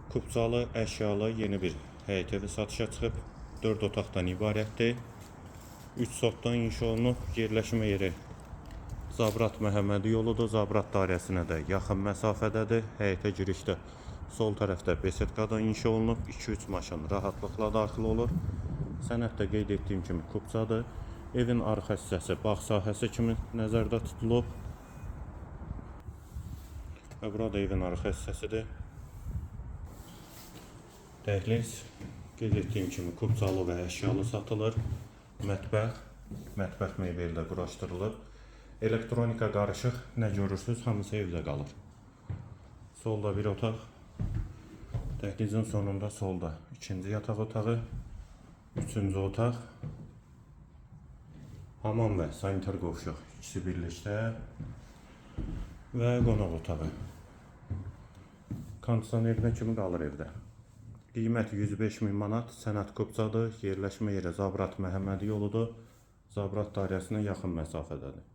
Kubcalı, əşyalı yeni bir həyət evi satışa çıxıb. 4 otaqdan ibarətdir. 3 sotdan inşa olunub. Yerləşmə yeri Zabrat Məhəmmədi yoludur. Zabrat dairəsinə də yaxın məsafədədir. Həyətə girişdə sol tərəfdə besetkadan inşa olunub. 2-3 maşın rahatlıqla daxil olur. Sənəddə qeyd etdiyim kimi kubcadır. Evin arxa hissəsi bağ sahəsi kimi nəzərdə tutulub. Və burada evin arxa hissəsidir. Dəhliz, qeyd etdiyim kimi kubcalı və əşyalı satılır. Mətbəx mebeli də quraşdırılıb. Elektronika qarışıq, nə görürsünüz, hamısı evdə qalır. Solda bir otaq. Dəhlizin sonunda solda ikinci yataq otağı. Üçüncü otaq. Hamam və sanitar qovşaq ikisi birlikdə. Və qonaq otağı. Kondisionerinə kimi qalır evdə. Qiymət 105.000 manat, sənəd kubcadır, yerləşmə yeri Zabrat Məhəmmədi yoludur, Zabrat dairəsinə yaxın məsafədədir.